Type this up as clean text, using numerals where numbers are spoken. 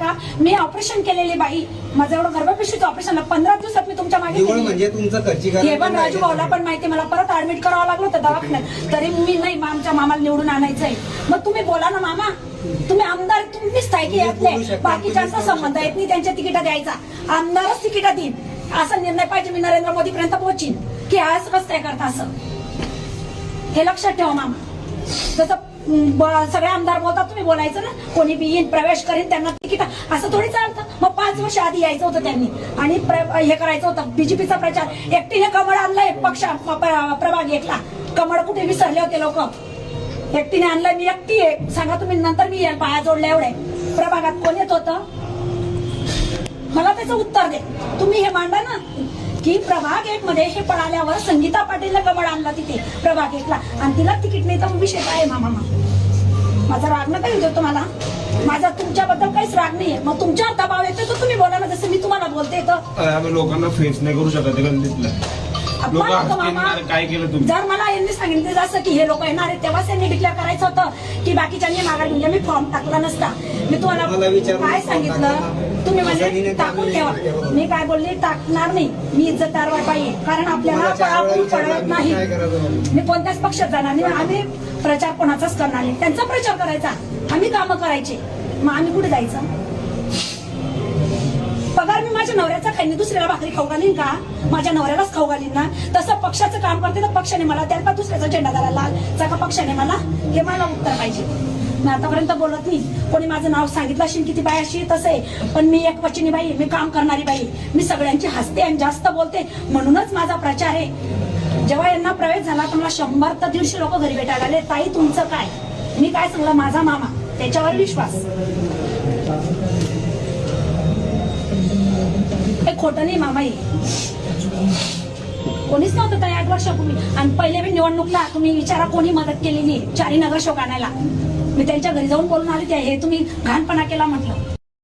का मी ऑपरेशन केलेली बाई, माझं एवढं गर्भपिशवीचं ऑपरेशन 15 दिवसात मी तुमच्या मागे म्हणजे तुमचं खर्चीकरण हे पण राजू भाऊला पण माहिती, मला परत ऍडमिट करावं लागलं होतं दवाखान्यात, तरी मी नाही आमच्या मामाला निवडून आणायचंय. मग तुम्ही बोला ना मामा, तुम्ही आमदार, तुम्ही स्थायिकी यातले बाकीच्यांचा संबंध येत नाही, त्यांच्या तिकीट द्यायचा, आमदारच तिकीट देईन असा निर्णय पाहिजे. मी नरेंद्र मोदी पर्यंत पोहोचीन की आज कसं काय करता असं, हे लक्षात ठेवा मामा. जसं सगळे आमदार बोलतात तुम्ही बोलायचं ना, कोणी बी येईन प्रवेश करीन त्यांना तिकीट, असं थोडी चालतं. मग 5 वर्ष आधी यायचं होतं त्यांनी आणि हे करायचं होतं बीजेपीचा प्रचार. एकटीने कमळ आणलंय पक्ष प्रभाग एकला, कमळ कुठे विसरले होते लोक, एकटीने आणलंय. मी एकटी आहे, सांगा तुम्ही, नंतर मी पाया जोडल्या एवढे प्रभागात कोण येत होतं, मला त्याचं उत्तर दे. तुम्ही हे मांडा ना की प्रभाग 1 मध्ये हे पळाल्यावर संगीता पाटीलला कमळ आणला तिथे प्रभाग 1 ला आणि तिला तिकीट नाही, तर विषय काय मामा. माझा राग नका येऊ तुम्हाला, माझा तुमच्याबद्दल काहीच राग नाहीये. मग तुमच्यावर दबाव येतो तर तुम्ही बोला ना, जसं मी तुम्हाला बोलते. तर आम्ही लोकांना फेस नाही करू शकत काय केलं तुम्ही. जर मला यांनी सांगितलं जसं की हे लोक येणार आहेत तेव्हाच त्यांनी डिक्लेअर करायचं होतं की बाकीच्यांनी माघार घेऊन, मी फॉर्म टाकला नसता. मी तुम्हाला काय सांगितलं, तुम्ही म्हणजे टाकून ठेवा. मी काय बोलले, टाकणार नाही. मी इज्जतदार पाहिजे, कारण आपल्याला पडत नाही. मी कोणत्याच पक्षात जाणार नाही. आम्ही प्रचार कोणाचाच करणार नाही, त्यांचा प्रचार करायचा, आम्ही कामं करायचे. मग आम्ही कुठे जायचं. पगार मी माझ्या नवऱ्याचा खाईन, दुसऱ्याला भाकरी खाऊ घालीन का, माझ्या नवऱ्यालाच खाऊ घालीन ना. तसं पक्षाचं काम करते तर पक्षाने मला द्याल का, दुसऱ्याचा झेंडा द्यायला लालचा का पक्षाने मला, हे मला उत्तर पाहिजे. मी आतापर्यंत बोलत नाही, कोणी माझं नाव सांगितलं असेल किती बाई अशी तसं आहे, पण मी एक वचनी बाई, मी काम करणारी बाई, मी सगळ्यांची हसते आणि जास्त बोलते, म्हणूनच माझा प्रचार आहे. जेव्हा यांना प्रवेश झाला तर मला 100 ते 150 लोक घरी भेटायला आले. ताई तुमचं काय, मी काय सांगलं, माझा मामा, त्याच्यावर विश्वास. हे खोटं नाही मामा, कोणीच नव्हतं त्या 8 वर्षापूर्वी. आणि पहिले मी निवडणूकला तुम्ही विचारा कोणी मदत केलेली, 4 नगरसेवक आणायला. मी त्यांच्या घरी जाऊन बोलून आले, हे तुम्ही घाणपणा केला म्हटलं.